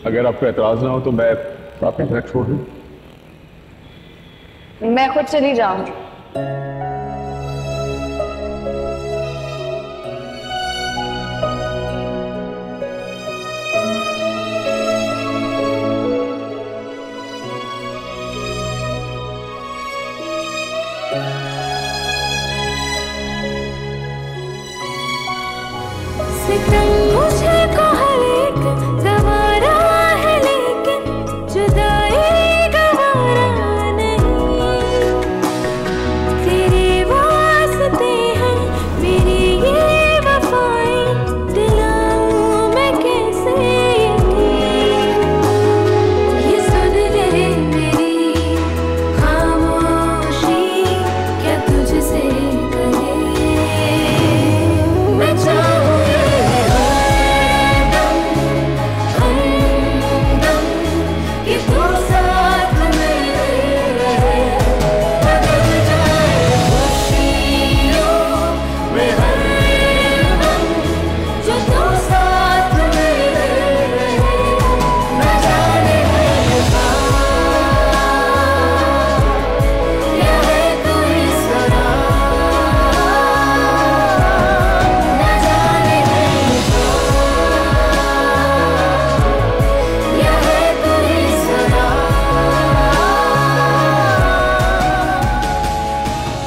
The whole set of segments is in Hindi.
अगर आपको एतराज ना हो तो मैं आपके घर छोड़ दूं। मैं खुद चली जाऊंगी।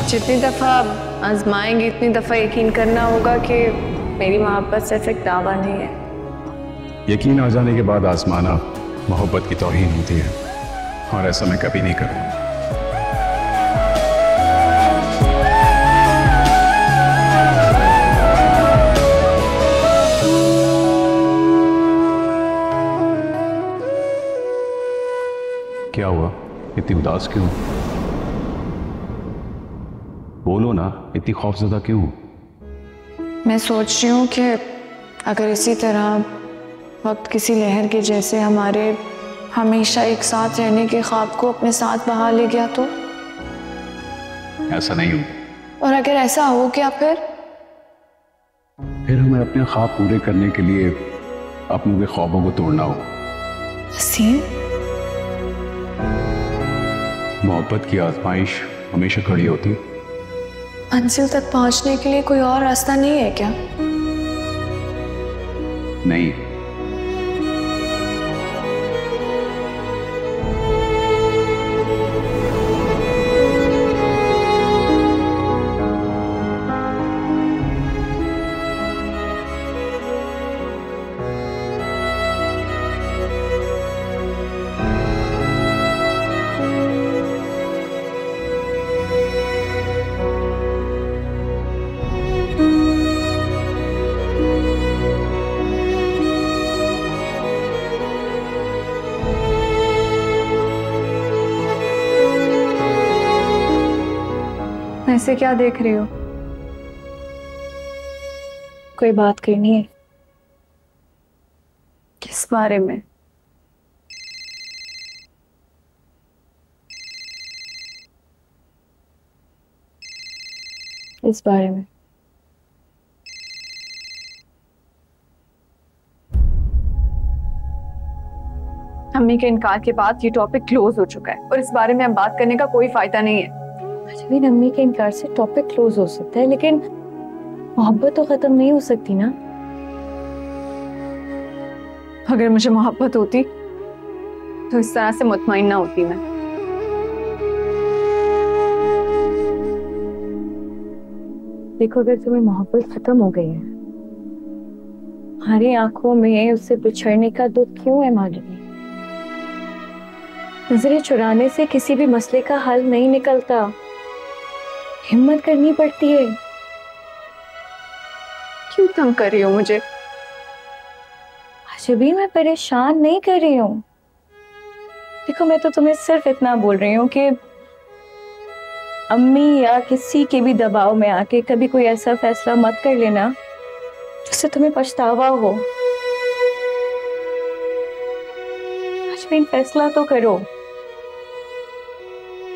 जितनी दफ़ा आजमाएंगे इतनी दफ़ा यकीन करना होगा कि मेरी मोहब्बत सिर्फ एक दावा नहीं है। यकीन आ जाने के बाद आजमाना मोहब्बत की तौहीन होती है और ऐसा मैं कभी नहीं करूँगा। क्या हुआ, इतनी उदास क्यों? बोलो ना, इतनी खौफजदा क्यों? मैं सोच रही हूँ कि अगर इसी तरह वक्त किसी लहर के जैसे हमारे हमेशा एक साथ रहने के ख्वाब को अपने साथ बहा ले गया तो? ऐसा नहीं हो। और अगर ऐसा हो क्या फिर हमें अपने ख्वाब पूरे करने के लिए अपनों के ख्वाबों को तोड़ना हो। हसीन, मोहब्बत की आजमाइश हमेशा खड़ी होती है। मंजिल तक पहुंचने के लिए कोई और रास्ता नहीं है क्या? नहीं, ऐसे क्या देख रही हो? कोई बात करनी है? किस बारे में? इस बारे में। अम्मी के इनकार के बाद ये टॉपिक क्लोज हो चुका है और इस बारे में अब बात करने का कोई फायदा नहीं है। अजमीन, अम्मी के इनकार से टॉपिक क्लोज हो सकता है लेकिन मोहब्बत तो खत्म नहीं हो सकती ना। अगर मुझे मोहब्बत होती तो इस तरह से मुतमईन ना होती मैं। देखो, अगर तुम्हें मोहब्बत खत्म हो गई है, हमारी आंखों में उससे बिछड़ने का दुख क्यों है मालिनी? नजरें चुराने से किसी भी मसले का हल नहीं निकलता, हिम्मत करनी पड़ती है। क्यों तंग कर रही हो मुझे? अच्छा भी मैं परेशान नहीं कर रही हूँ। देखो मैं तो तुम्हें सिर्फ इतना बोल रही हूँ कि अम्मी या किसी के भी दबाव में आके कभी कोई ऐसा फैसला मत कर लेना जिससे तुम्हें पछतावा हो। अजमीन फैसला तो करो,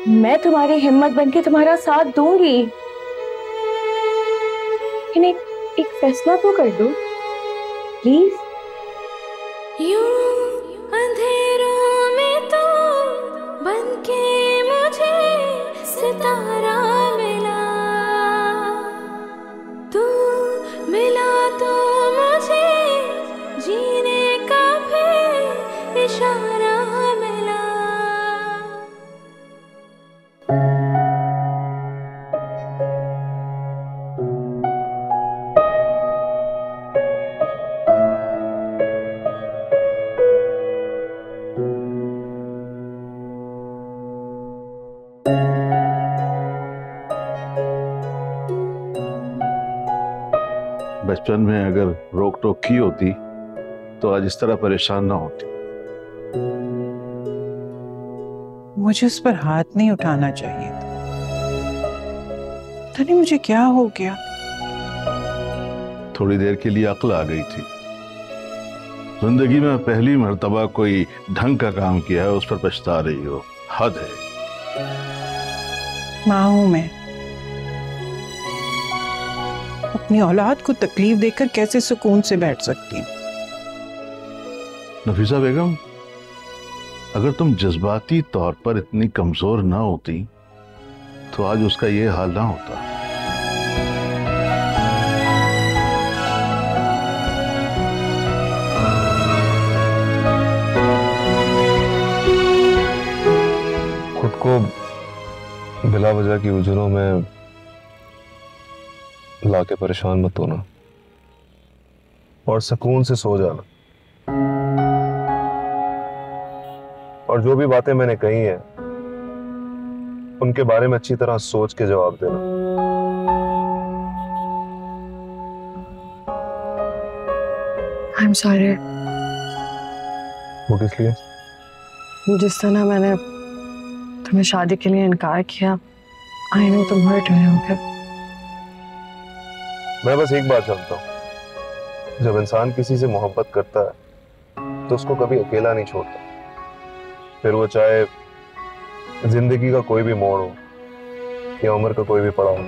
मैं तुम्हारी हिम्मत बनके तुम्हारा साथ दूंगी, लेकिन एक फैसला तो कर दो प्लीज। यूं अंधेरों में तो बनके मुझे सितारा मिला, तू मिला तो मुझे जीने का भी इशारा मिला। बचपन में अगर रोक टोक की होती तो आज इस तरह परेशान ना होती। मुझे उस पर हाथ नहीं उठाना चाहिए था। पता नहीं मुझे क्या हो गया। थोड़ी देर के लिए अक्ल आ गई थी। जिंदगी में पहली मर्तबा कोई ढंग का काम किया है, उस पर पछता रही हो, हद है। माँ हूं मैं, अपनी औलाद को तकलीफ देकर कैसे सुकून से बैठ सकती हूँ। नफीसा बेगम, अगर तुम जज्बाती तौर पर इतनी कमजोर ना होती तो आज उसका ये हाल ना होता। खुद को बिला वजह की उलझनों में लाके परेशान मत होना और सुकून से सो जाना। और जो भी बातें मैंने कही हैं उनके बारे में अच्छी तरह सोच के जवाब देना। I'm sorry। वो किस लिए? जिस तरह मैंने तुम्हें शादी के लिए इनकार किया, आई नो तुम हर्ट हुए होगे। मैं बस एक बात जानता हूं, जब इंसान किसी से मोहब्बत करता है तो उसको कभी अकेला नहीं छोड़ता, फिर वो चाहे जिंदगी का कोई भी मोड़ हो या उम्र का कोई भी पड़ाव हो।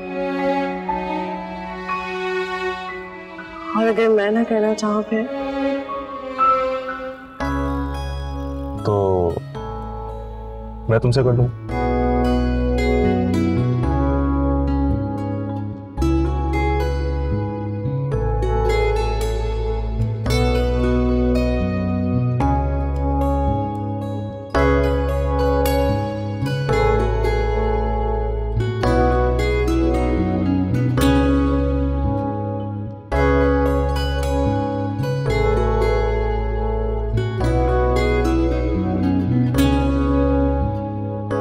और अगर मैं ना कहना चाहूँ फिर? तो मैं तुमसे कर लूं।